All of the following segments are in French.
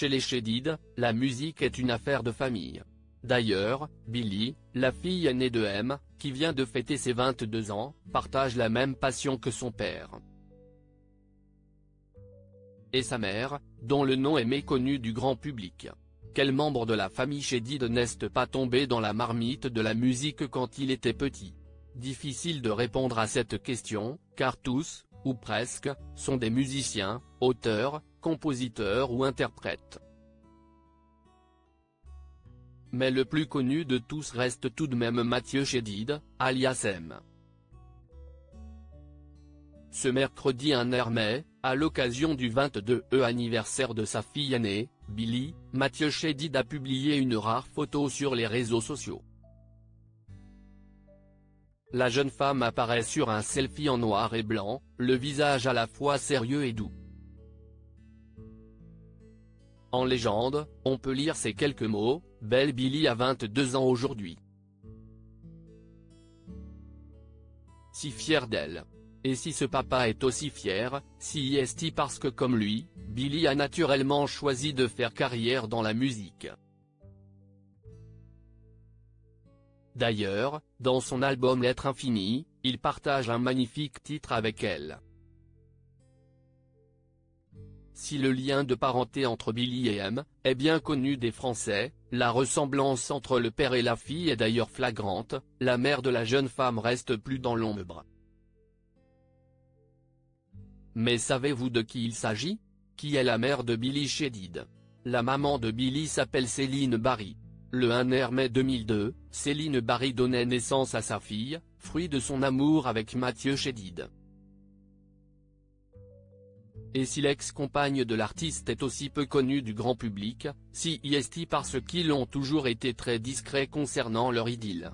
Chez les Chédid, la musique est une affaire de famille. D'ailleurs, Billie, la fille aînée de M, qui vient de fêter ses 22 ans, partage la même passion que son père. Et sa mère, dont le nom est méconnu du grand public. Quel membre de la famille Chédid n'est pas tombé dans la marmite de la musique quand il était petit? Difficile de répondre à cette question, car tous, ou presque, sont des musiciens, auteurs, compositeurs ou interprètes. Mais le plus connu de tous reste tout de même Mathieu Chédid, alias M. Ce mercredi 1er mai, à l'occasion du 22e anniversaire de sa fille aînée, Billie, Mathieu Chédid a publié une rare photo sur les réseaux sociaux. La jeune femme apparaît sur un selfie en noir et blanc, le visage à la fois sérieux et doux. En légende, on peut lire ces quelques mots: « Belle Billie a 22 ans aujourd'hui. Si fière d'elle. Et si ce papa est aussi fier, si est-il parce que comme lui, Billie a naturellement choisi de faire carrière dans la musique. » D'ailleurs, dans son album L'être infini, il partage un magnifique titre avec elle. Si le lien de parenté entre Billie et M est bien connu des Français, la ressemblance entre le père et la fille est d'ailleurs flagrante, la mère de la jeune femme reste plus dans l'ombre. Mais savez-vous de qui il s'agit? Qui est la mère de Billie Chédid? La maman de Billie s'appelle Céline Barry. Le 1er mai 2002, Céline Barry donnait naissance à sa fille, fruit de son amour avec Mathieu Chédid. Et si l'ex-compagne de l'artiste est aussi peu connue du grand public, si est parce qu'ils ont toujours été très discrets concernant leur idylle.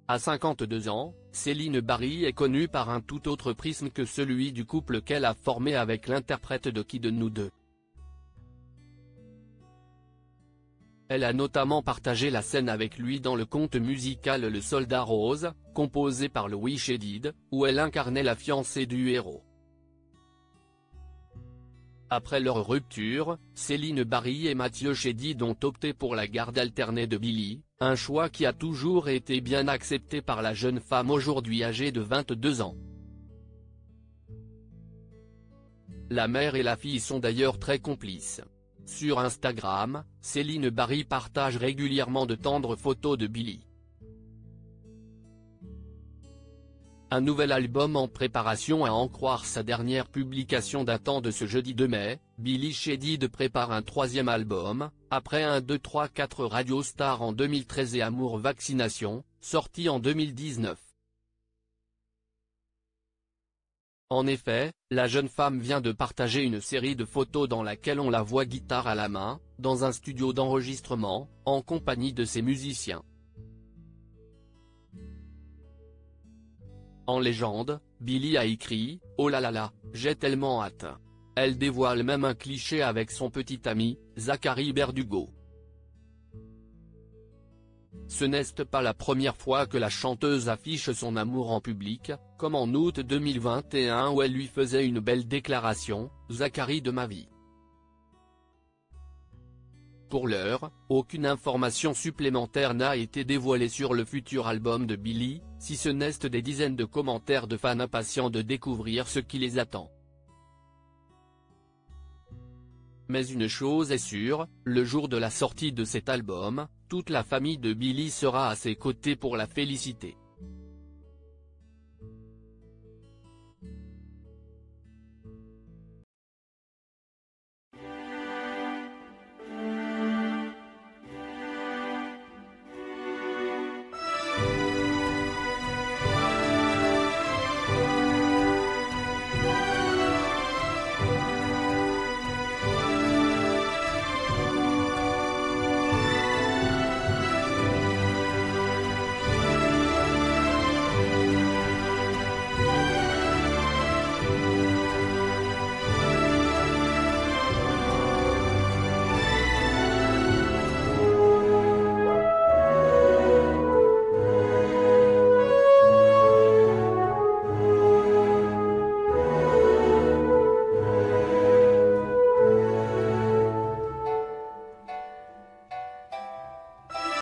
À 52 ans, Céline Barry est connue par un tout autre prisme que celui du couple qu'elle a formé avec l'interprète de Qui de nous deux. Elle a notamment partagé la scène avec lui dans le conte musical Le Soldat Rose, composé par Louis Chédid, où elle incarnait la fiancée du héros. Après leur rupture, Céline Barry et Mathieu Chédid ont opté pour la garde alternée de Billie, un choix qui a toujours été bien accepté par la jeune femme aujourd'hui âgée de 22 ans. La mère et la fille sont d'ailleurs très complices. Sur Instagram, Céline Barry partage régulièrement de tendres photos de Billie. Un nouvel album en préparation à en croire sa dernière publication datant de ce jeudi 2 mai, Billie Chédid prépare un troisième album, après un 2 3 4 Radio Star en 2013 et Amour Vaccination, sorti en 2019. En effet, la jeune femme vient de partager une série de photos dans laquelle on la voit guitare à la main, dans un studio d'enregistrement, en compagnie de ses musiciens. En légende, Billie a écrit « Oh là là là, j'ai tellement hâte ». Elle dévoile même un cliché avec son petit ami, Zachary Berdugo. Ce n'est pas la première fois que la chanteuse affiche son amour en public, comme en août 2021 où elle lui faisait une belle déclaration, « Zachary de ma vie ». Pour l'heure, aucune information supplémentaire n'a été dévoilée sur le futur album de Billie, si ce n'est des dizaines de commentaires de fans impatients de découvrir ce qui les attend. Mais une chose est sûre, le jour de la sortie de cet album, toute la famille de Billie sera à ses côtés pour la féliciter.